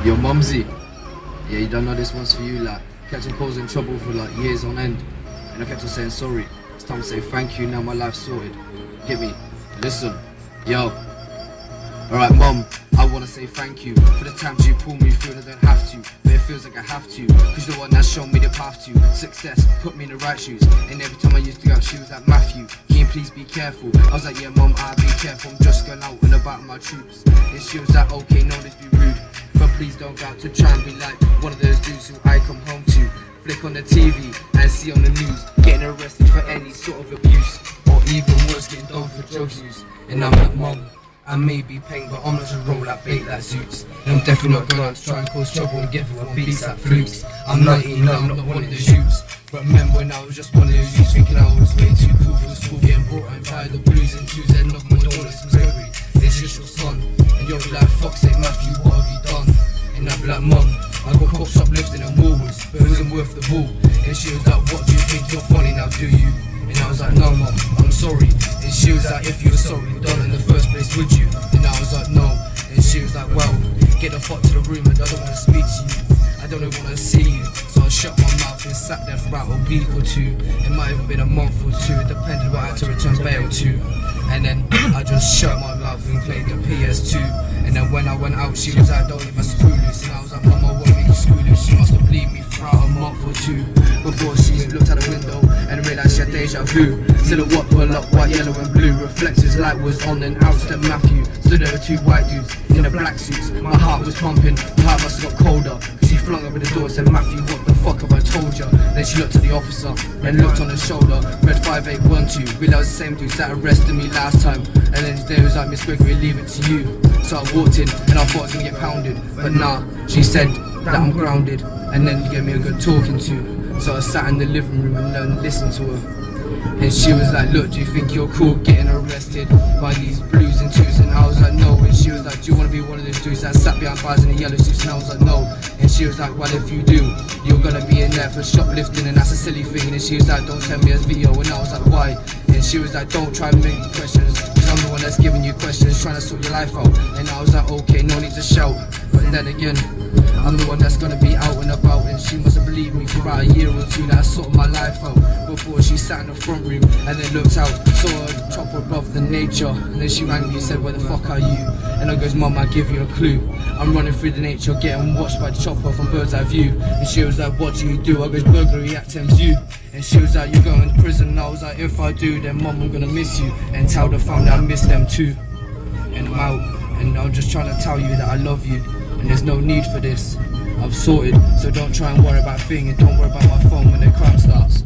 Yo, mumzie. Yeah, you don't know this one's for you, like. Kept on causing trouble for like years on end. And I kept on saying sorry. It's time to say thank you, now my life's sorted. Get me? Listen. Yo. Alright, mum, I wanna say thank you for the times you pull me through and I don't have to, but it feels like I have to, cause you're the one that's shown me the path to success, put me in the right shoes. And every time I used to go out, she was like, Matthew, can you please be careful? I was like, yeah mum, I'll be careful, I'm just going out and about my troops. And she was like, okay, no, let's be rude, but please don't go out to try and be like one of those dudes who I come home to, flick on the TV and see on the news, getting arrested for any sort of abuse, or even worse, getting done for drugs use. And I'm like, mum, I may be paying, but I'm not just roll like bait like suits. And I'm definitely not going out to try and cause trouble and give everyone beats like flukes. I'm 19, I'm not one of those youths. But remember when I was just one of those youths, thinking I was way too cool for school, getting brought home tired of the blues and twos, and knock my door like some Gregory. It's just your son. And you'll be like, fuck's sake, Matthew, what have you done? And I'll be like, mum, I got caught shoplifting and Woolworths, but it wasn't worth the ball. And she was like, what do you think, you're funny now, do you? And I was like, no mum, I'm sorry. And she was like, if you were sorry, you done it in the first place, would you? And I was like, no. And she was like, well, get the fuck to the room, and I don't want to speak to you, I don't even want to see you. So I shut my mouth and sat there for about a week or two. It might have been a month or two, it depended what I had to return bail to. And then I just shut my mouth and played the PS2. And then when I went out, she was like, don't leave my screw loose. And I was like, mum, I won't make you screw loose. She must have believed me for about a month or two before she looked out the window and realised she had deja vu. Silhouette pull up, white, yellow and blue. Reflectors, light was on, then out stepped Matthew. Stood there with two white dudes in the black suits. My heart was pumping, my heart must have got colder. She flung over the door and said, Matthew, what the fuck have I told ya? Then she looked at the officer, then looked on his shoulder. Read 5812, realised the same dudes that arrested me last time. And then there was like, Miss Gregory, leave it to you. So I walked in and I thought I was gonna get pounded, but nah, she said that I'm grounded, and then gave me a good talking to. So I sat in the living room and listened to her. And she was like, look, do you think you're cool getting arrested by these blues and twos? And I was like, no. And she was like, do you want to be one of those dudes that sat behind bars in the yellow suits? And I was like, no. And she was like, well, if you do, you're gonna be in there for shoplifting, and that's a silly thing. And she was like, don't send me this video. And I was like, why? And she was like, don't try and make me questions, cause I'm the one that's giving you questions, trying to sort your life out. And I was like, okay, no need to shout. But then again, I'm the one that's gonna be out and about. And she must have believed me for about a year or two that I sorted my life out before she sat in the front room and then looked out, saw a chopper above the nature. And then she rang me and said, where the fuck are you? And I goes, mum, I give you a clue. I'm running through the nature, getting watched by the chopper from bird's eye view. And she was like, what do you do? I goes, burglary at Thames U. And she was like, you're going to prison. And I was like, if I do, then mum, I'm gonna miss you. And tell the family I miss them too. And I'm out, and I'm just trying to tell you that I love you, and there's no need for this. I've sorted, so don't try and worry about a thing, and don't worry about my phone when the crap starts.